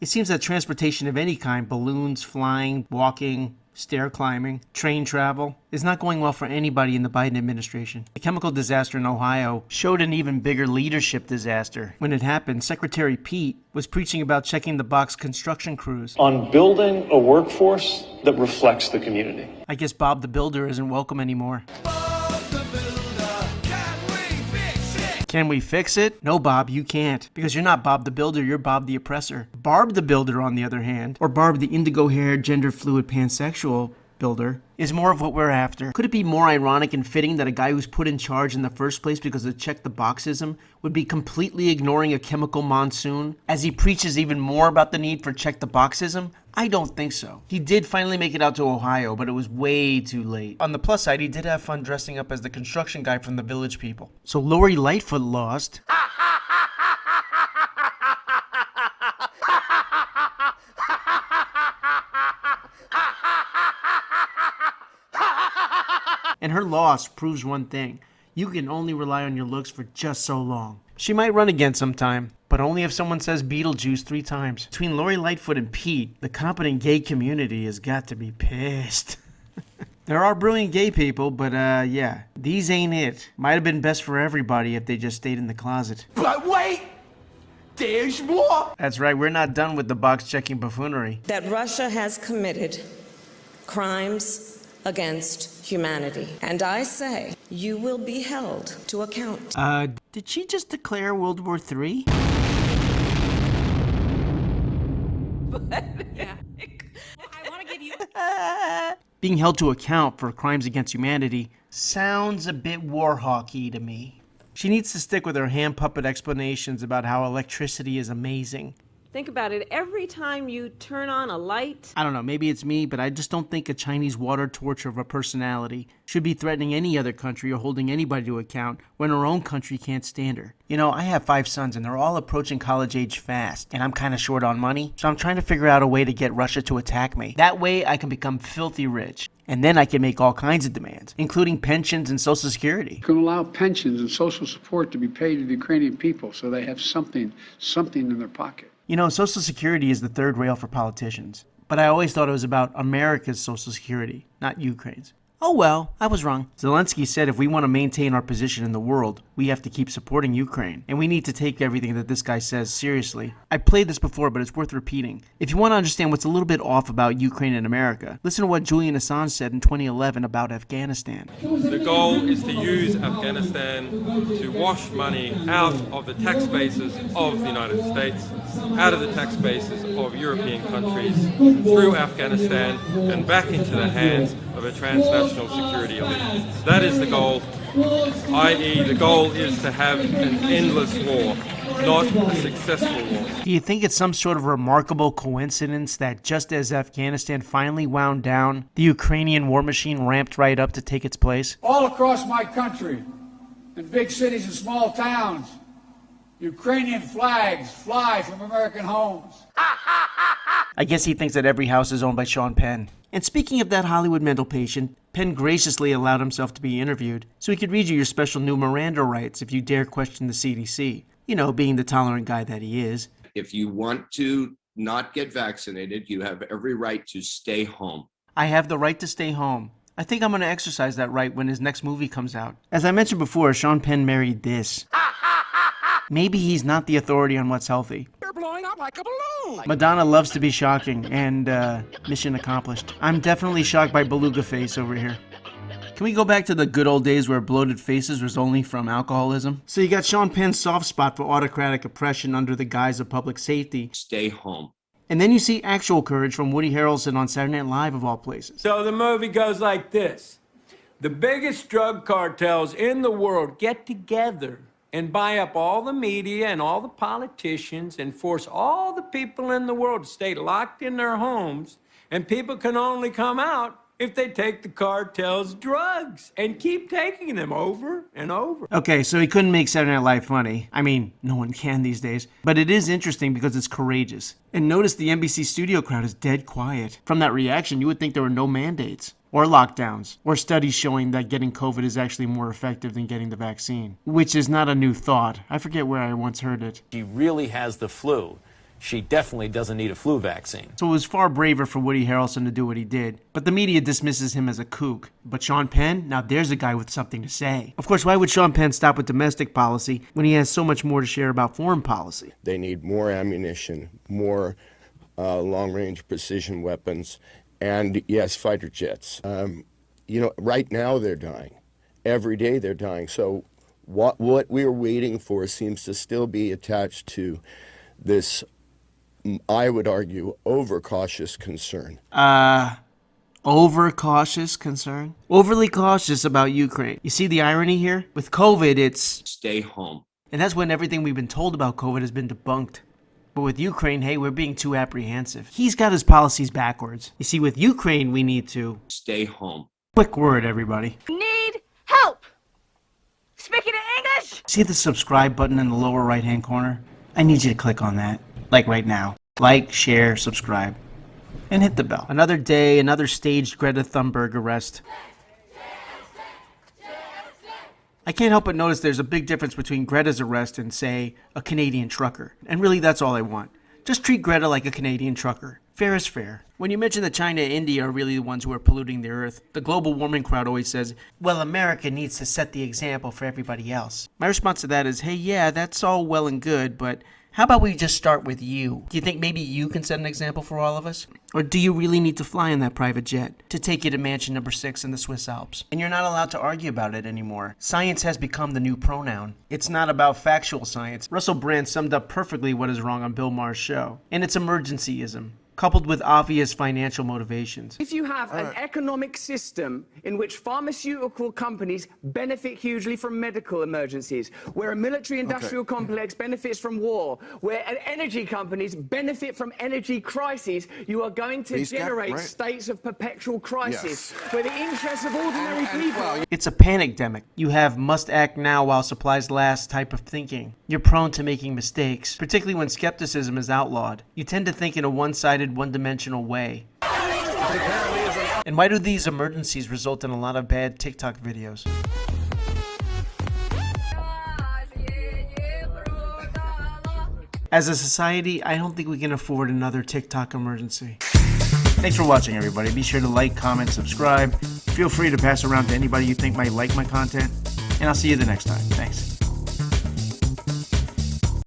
It seems that transportation of any kind, balloons, flying, walking, stair climbing, train travel, is not going well for anybody in the Biden administration. The chemical disaster in Ohio showed an even bigger leadership disaster. When it happened, Secretary Pete was preaching about checking the box construction crews on building a workforce that reflects the community. I guess Bob the Builder isn't welcome anymore. Can we fix it? No, Bob, you can't. Because you're not Bob the Builder, you're Bob the Oppressor. Barb the Builder, on the other hand, or Barb the indigo-haired, gender-fluid, pansexual builder, is more of what we're after. Could it be more ironic and fitting that a guy who's put in charge in the first place because of check-the-boxism would be completely ignoring a chemical monsoon as he preaches even more about the need for check-the-boxism? I don't think so. He did finally make it out to Ohio, but it was way too late. On the plus side, he did have fun dressing up as the construction guy from the Village People. So Lori Lightfoot lost. And her loss proves one thing. You can only rely on your looks for just so long. She might run again sometime, but only if someone says Beetlejuice 3 times. Between Lori Lightfoot and Pete, the competent gay community has got to be pissed. There are brilliant gay people, but yeah, these ain't it. Might have been best for everybody if they just stayed in the closet. But wait! There's more! That's right, we're not done with the box-checking buffoonery. That Russia has committed crimes against humanity. And I say, you will be held to account. Did she just declare World War III? Yeah. I want to give you... Being held to account for crimes against humanity sounds a bit war hawky to me. She needs to stick with her hand puppet explanations about how electricity is amazing. Think about it. Every time you turn on a light... I don't know, maybe it's me, but I just don't think a Chinese water torture of a personality should be threatening any other country or holding anybody to account when our own country can't stand her. You know, I have 5 sons and they're all approaching college age fast, and I'm kind of short on money, so I'm trying to figure out a way to get Russia to attack me. That way I can become filthy rich. And then I can make all kinds of demands, including pensions and Social Security. You can allow pensions and social support to be paid to the Ukrainian people so they have something in their pocket. You know, Social Security is the third rail for politicians. But I always thought it was about America's Social Security, not Ukraine's. Oh well, I was wrong. Zelensky said if we want to maintain our position in the world, we have to keep supporting Ukraine. And we need to take everything that this guy says seriously. I played this before, but it's worth repeating. If you want to understand what's a little bit off about Ukraine and America, listen to what Julian Assange said in 2011 about Afghanistan. The goal is to use Afghanistan to wash money out of the tax bases of the United States, out of the tax bases of European countries, through Afghanistan and back into the hands of a transnational security elite. That is the goal, i.e. the goal is to have an endless war, not a successful war. Do you think it's some sort of remarkable coincidence that just as Afghanistan finally wound down, the Ukrainian war machine ramped right up to take its place? All across my country, in big cities and small towns, Ukrainian flags fly from American homes. I guess he thinks that every house is owned by Sean Penn. And speaking of that Hollywood mental patient, Penn graciously allowed himself to be interviewed so he could read you your special new Miranda rights if you dare question the CDC. You know, being the tolerant guy that he is. If you want to not get vaccinated, you have every right to stay home. I have the right to stay home. I think I'm going to exercise that right when his next movie comes out. As I mentioned before, Sean Penn married this. Maybe he's not the authority on what's healthy. You're blowing up like a balloon! Madonna loves to be shocking, and mission accomplished. I'm definitely shocked by Beluga Face over here. Can we go back to the good old days where bloated faces was only from alcoholism? So you got Sean Penn's soft spot for autocratic oppression under the guise of public safety. Stay home. And then you see actual courage from Woody Harrelson on Saturday Night Live of all places. So the movie goes like this. The biggest drug cartels in the world get together and buy up all the media and all the politicians and force all the people in the world to stay locked in their homes, and people can only come out if they take the cartel's drugs and keep taking them over and over. Okay, so he couldn't make Saturday Night Live funny. I mean, no one can these days. But it is interesting because it's courageous. And notice the NBC studio crowd is dead quiet. From that reaction, you would think there were no mandates, or lockdowns, or studies showing that getting COVID is actually more effective than getting the vaccine. Which is not a new thought. I forget where I once heard it. She really has the flu. she definitely doesn't need a flu vaccine. So it was far braver for Woody Harrelson to do what he did. But the media dismisses him as a kook. But Sean Penn? Now there's a guy with something to say. Of course, why would Sean Penn stop with domestic policy when he has so much more to share about foreign policy? They need more ammunition, more long-range precision weapons, and yes, fighter jets. Right now they're dying. Every day they're dying. So what we're waiting for seems to still be attached to this, I would argue, overcautious concern. Overcautious concern? Overly cautious about Ukraine. You see the irony here? With COVID, it's Stay home. and that's when everything we've been told about COVID has been debunked. But with Ukraine, hey, we're being too apprehensive. He's got his policies backwards. You see, with Ukraine, we need to Stay home. quick word, everybody. Need help! Speaking English? See the subscribe button in the lower right-hand corner? I need you to click on that. Like right now. Like, share, subscribe. And hit the bell. Another day, another staged Greta Thunberg arrest. I can't help but notice there's a big difference between Greta's arrest and, say, a Canadian trucker. And really, that's all I want. Just treat Greta like a Canadian trucker. Fair is fair. When you mention that China and India are really the ones who are polluting the earth, the global warming crowd always says, well, America needs to set the example for everybody else. My response to that is, hey, yeah, that's all well and good, but how about we just start with you? Do you think maybe you can set an example for all of us? Or do you really need to fly in that private jet to take you to mansion number 6 in the Swiss Alps? And you're not allowed to argue about it anymore. Science has become the new pronoun. It's not about factual science. Russell Brand summed up perfectly what is wrong on Bill Maher's show. And it's emergencyism, coupled with obvious financial motivations. If you have an economic system in which pharmaceutical companies benefit hugely from medical emergencies, where a military-industrial complex benefits from war, where energy companies benefit from energy crises, you are going to generate states of perpetual crisis, where the interests of ordinary people... It's a panic-demic. You have must-act now while supplies last type of thinking. You're prone to making mistakes, particularly when skepticism is outlawed. You tend to think in a one-sided, one-dimensional way. And why do these emergencies result in a lot of bad TikTok videos? As a society, I don't think we can afford another TikTok emergency. Thanks for watching, everybody. Be sure to like, comment, subscribe. Feel free to pass around to anybody you think might like my content. And I'll see you the next time. Thanks.